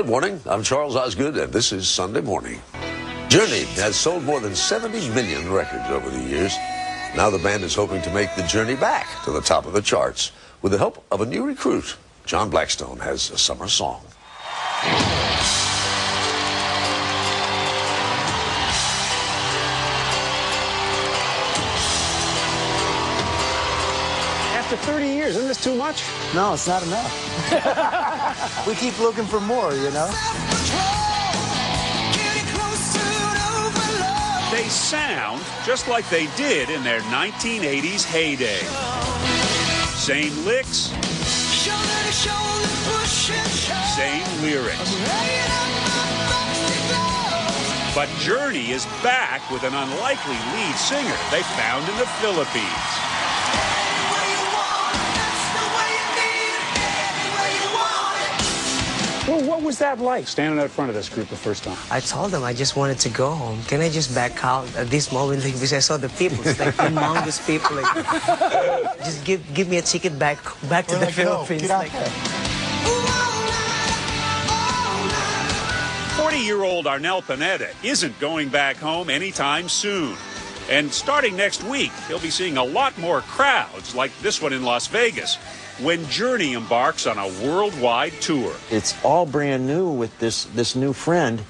Good morning. I'm Charles Osgood, and this is Sunday Morning. Journey has sold more than 70 million records over the years. Now the band is hoping to make the journey back to the top of the charts. With the help of a new recruit, John Blackstone has a summer song. After 30 years, isn't this too much? No, it's not enough. We keep looking for more, you know? They sound just like they did in their 1980s heyday. Same licks, same lyrics. But Journey is back with an unlikely lead singer they found in the Philippines. Well, what was that like, standing out front of this group the first time? I told them I just wanted to go home. Can I just back out at this moment? Like, because I saw the people, it's like humongous people. Like, just give me a ticket back to the Philippines. Get out there. 40-year-old Arnel Pineda isn't going back home anytime soon. And starting next week, he'll be seeing a lot more crowds like this one in Las Vegas when Journey embarks on a worldwide tour. It's all brand new with this new friend,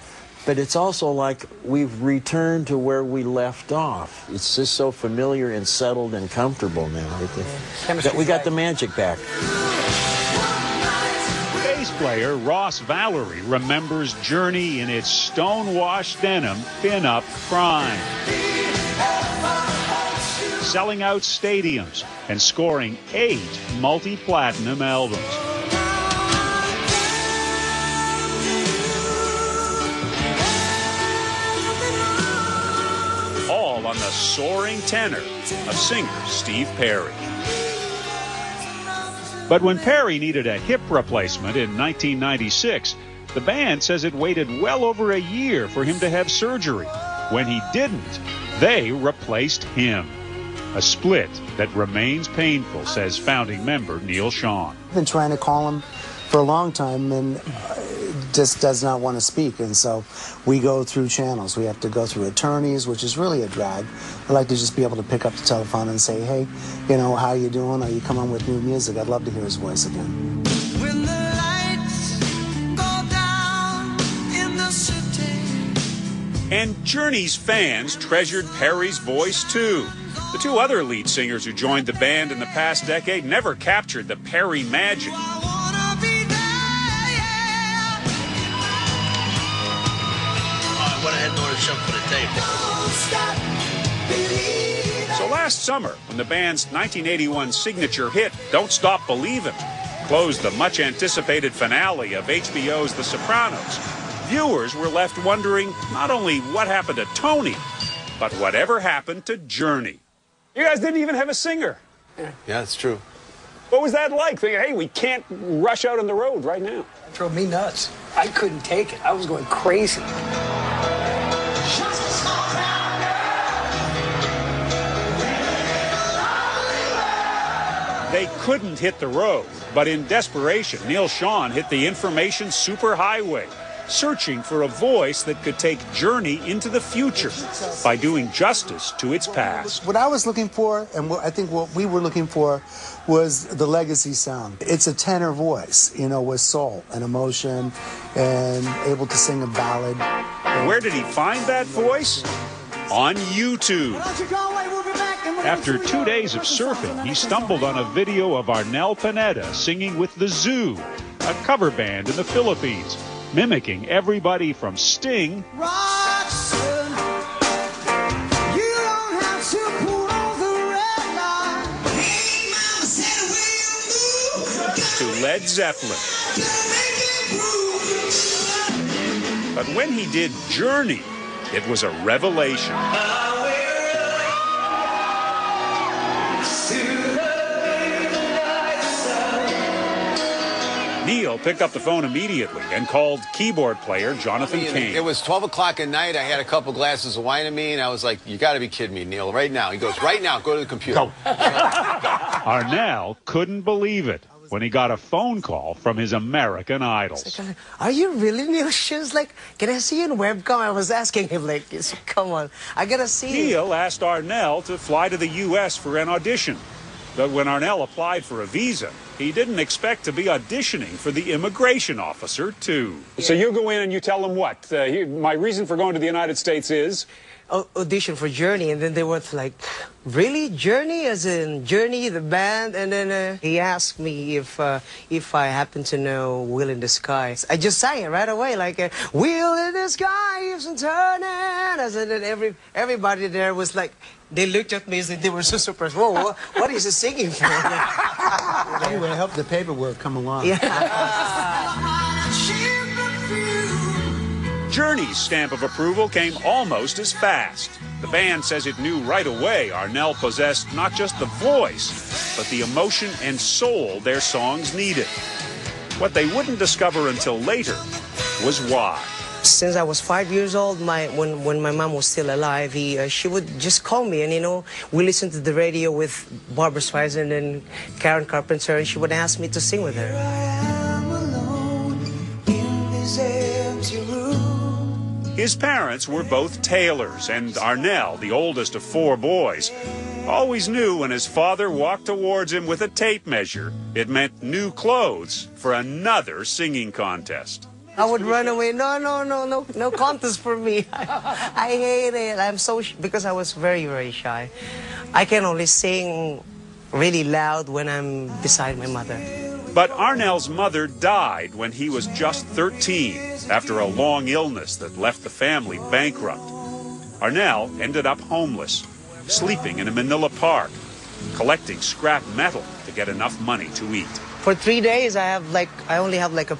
but it's also like we've returned to where we left off. It's just so familiar and settled and comfortable now. We got the magic back. Bass player Ross Valerie remembers Journey in its stone-washed denim pin-up prime, selling out stadiums and scoring 8 multi-platinum albums. All on the soaring tenor of singer Steve Perry. But when Perry needed a hip replacement in 1996, the band says it waited well over a year for him to have surgery. When he didn't, they replaced him. A split that remains painful, says founding member Neil Sean. I've been trying to call him for a long time and just does not want to speak. And so we go through channels. We have to go through attorneys, which is really a drag. I like to just be able to pick up the telephone and say, hey, you know, how you doing? Are you coming with new music? I'd love to hear his voice again. When the lights go down in the city. And Journey's fans treasured Perry's voice, too. The 2 other lead singers who joined the band in the past decade never captured the Perry magic. I went ahead and ordered some for the tape. So last summer, when the band's 1981 signature hit, Don't Stop Believin', closed the much-anticipated finale of HBO's The Sopranos, viewers were left wondering not only what happened to Tony, but whatever happened to Journey. You guys didn't even have a singer. Yeah, that's true. What was that like? Thinking, hey, we can't rush out on the road right now. It drove me nuts. I couldn't take it. I was going crazy. They couldn't hit the road, but in desperation, Neil Sean hit the information superhighway, searching for a voice that could take Journey into the future by doing justice to its past. What I was looking for, and I think what we were looking for, was the legacy sound. It's a tenor voice, you know, with soul and emotion and able to sing a ballad. Where did he find that voice? On YouTube. After 2 days of surfing, he stumbled on a video of Arnel Pineda singing with The Zoo, a cover band in the Philippines, mimicking everybody from Sting Roxanne, you don't have to put on the red light. Hey, mama said when you move, to Led Zeppelin. But when he did Journey, it was a revelation. Neil picked up the phone immediately and called keyboard player Jonathan Cain. It was 12 o'clock at night. I had a couple glasses of wine in me, and I was like, you got to be kidding me, Neil, right now. He goes, right now, go to the computer. Arnel couldn't believe it. when he got a phone call from his American idols. Are you really Neil? She was like, can I see you in webcam? I was asking him, like, come on, I gotta see you. Neil asked Arnel to fly to the U.S. for an audition. But when Arnel applied for a visa, he didn't expect to be auditioning for the immigration officer, too. So you go in and you tell them what? My reason for going to the United States is? Audition for Journey, and then they were like, really? Journey? As in Journey, the band? And then he asked me if I happen to know Wheel in the Sky. I just sang it right away, like, Wheel in the Sky keeps on turning. And then everybody there was like, they looked at me as if they were so surprised. Whoa, what is he singing for? Anyway, I hope the paperwork come along. Yeah. Journey's stamp of approval came almost as fast. The band says it knew right away Arnel possessed not just the voice, but the emotion and soul their songs needed. What they wouldn't discover until later was why. Since I was 5 years old, when my mom was still alive, she would just call me, and we listened to the radio with Barbra Streisand and Karen Carpenter, and she would ask me to sing with her. I am alone in this empty room. His parents were both tailors, and Arnel, the oldest of 4 boys, always knew when his father walked towards him with a tape measure, it meant new clothes for another singing contest. I would run away. No contest for me. I hate it. I'm so because I was very, very shy. I can only sing really loud when I'm beside my mother. But Arnel's mother died when he was just 13 after a long illness that left the family bankrupt. Arnel ended up homeless, sleeping in a Manila park, collecting scrap metal to get enough money to eat. For 3 days, I only have like a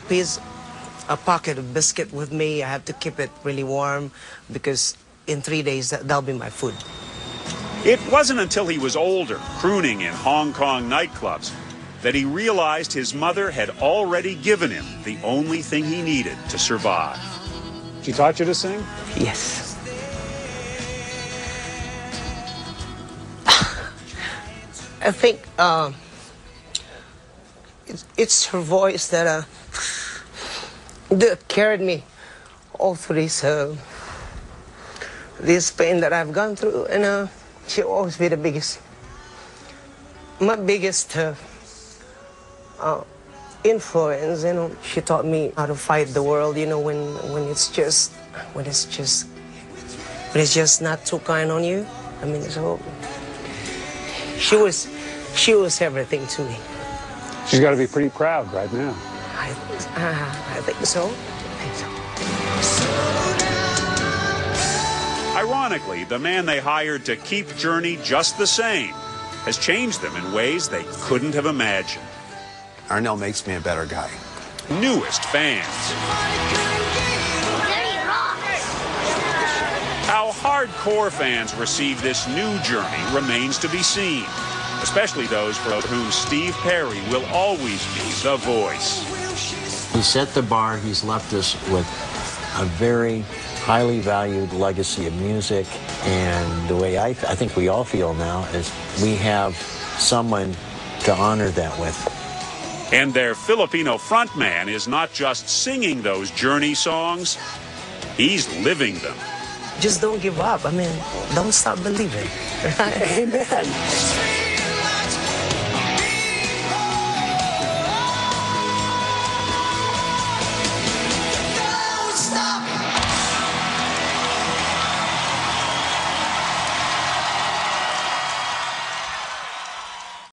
pocket of biscuit with me. I have to keep it really warm because in 3 days that'll be my food. It wasn't until he was older, crooning in Hong Kong nightclubs, that he realized his mother had already given him the only thing he needed to survive. She taught you to sing? Yes. I think it's her voice that carried me all through this pain that I've gone through, and she'll always be my biggest influence. She taught me how to fight the world. When it's just not too kind on you. I mean, so she was everything to me. She's got to be pretty proud right now. I think so. Ironically, the man they hired to keep Journey just the same has changed them in ways they couldn't have imagined. Arnel makes me a better guy. Newest fans. How hardcore fans receive this new Journey remains to be seen, especially those for whom Steve Perry will always be the voice. He set the bar. He's left us with a very highly valued legacy of music, and the way I think we all feel now is we have someone to honor that with. And their Filipino frontman is not just singing those Journey songs, he's living them. Just don't give up. I mean, don't stop believing. Amen.